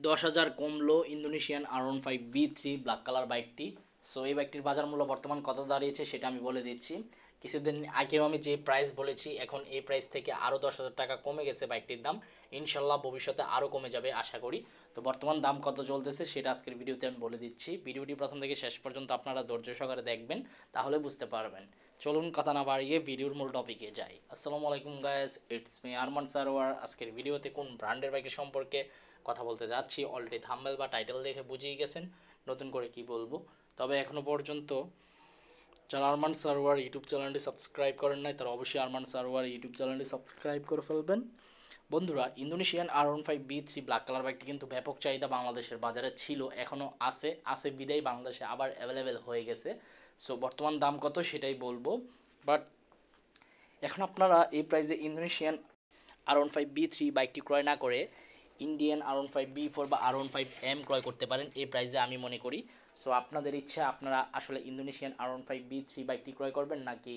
10,000 কমলো Indonesian R15B3 black colour বাইকটি। So এই বাইকটির বাজার মূল্য বর্তমান কত দাঁড়িয়েছে সেটা আমি বলে দিচ্ছি। কিছুদিন আগেও আমি যে প্রাইস বলেছি এখন এই প্রাইস থেকে আরও 10,000 টাকা কমে গেছে বাইকটির দাম। ইনশাল্লাহ ভবিষ্যতে আরও কমে যাবে আশা করি। তো বর্তমান দাম কত চলতেছে সেটা আজকের ভিডিওতে আমি বলে দিচ্ছি। ভিডিওটি প্রথম থেকে শেষ পর্যন্ত আপনারা ধৈর্য সহকারে দেখবেন, তাহলে বুঝতে পারবেন। চলুন কথা না বাড়িয়ে ভিডিওর মূল টপিকে যাই। আসসালামু আলাইকুম guys, it's me Arman Sarwar. আজকের ভিডিওতে কোন ব্র্যান্ডের বাইকের সম্পর্কে কথা বলতে যাচ্ছি অলরেডি থাম্বনেল বা টাইটেল দেখে বুঝেই গেছেন নতুন করে কি বলবো। তবে এখনও পর্যন্ত যারা আরমান সারোয়ার ইউটিউব চ্যানেলটি সাবস্ক্রাইব করেন নাই তারা অবশ্যই আরমান সারোয়ার ইউটিউব চ্যানেলটি সাবস্ক্রাইব করে ফেলবেন। বন্ধুরা, ইন্দোনেশিয়ান R15B3 ব্ল্যাক কালার বাইকটি কিন্তু ব্যাপক চাহিদা বাংলাদেশের বাজারে ছিল, এখনও আছে বিদায় বাংলাদেশে আবার অ্যাভেলেবেল হয়ে গেছে। সো বর্তমান দাম কত সেটাই বলবো। বাট এখন আপনারা এই প্রাইসে ইন্দোনেশিয়ান R15B3 বাইকটি ক্রয় না করে ইন্ডিয়ান R15B4 বা R15M ক্রয় করতে পারেন এই প্রাইসে আমি মনে করি। সো আপনাদের ইচ্ছা আপনারা আসলে ইন্দোনেশিয়ান R15B3 বাইকটি ক্রয় করবেন নাকি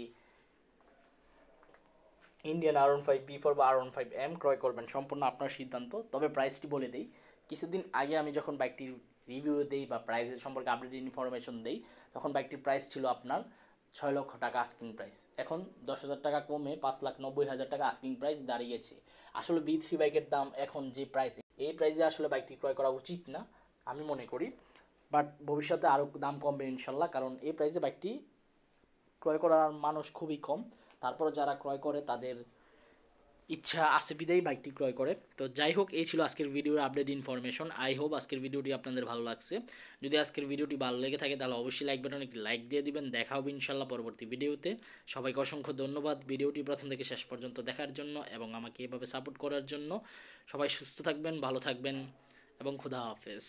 ইন্ডিয়ান R15B4 বা R15M ক্রয় করবেন, সম্পূর্ণ আপনার সিদ্ধান্ত। তবে প্রাইসটি বলে দেই, কিছুদিন আগে আমি যখন বাইকটির রিভিউ দেই বা প্রাইসের সম্পর্কে আপডেট ইনফরমেশন দেই তখন বাইকটির প্রাইস ছিল আপনার 6 লক্ষ টাকা আস্কিং প্রাইস। এখন 10,000 টাকা কমে 5,90,000 টাকা আস্কিং প্রাইস দাঁড়িয়েছে। আসলে B3 বাইকের দাম এখন যে প্রাইস, এই প্রাইসে আসলে বাইকটি ক্রয় করা উচিত না আমি মনে করি। বাট ভবিষ্যতে আরও দাম কমবে ইনশাল্লাহ, কারণ এই প্রাইসে বাইকটি ক্রয় করার মানুষ খুবই কম। তারপরে যারা ক্রয় করে তাদের ইচ্ছা আছে বিদায়ী বাইকটি ক্রয় করে। তো যাই হোক, এই ছিল আজকের ভিডিওর আপডেট ইনফরমেশন। আই হোপ আজকের ভিডিওটি আপনাদের ভালো লাগছে। যদি আজকের ভিডিওটি ভালো লেগে থাকে তাহলে অবশ্যই লাইক বাটনে একটি লাইক দিয়ে দিবেন। দেখা হবে ইনশাল্লাহ পরবর্তী ভিডিওতে। সবাইকে অসংখ্য ধন্যবাদ ভিডিওটি প্রথম থেকে শেষ পর্যন্ত দেখার জন্য এবং আমাকে এভাবে সাপোর্ট করার জন্য। সবাই সুস্থ থাকবেন, ভালো থাকবেন এবং খুদা হাফেজ।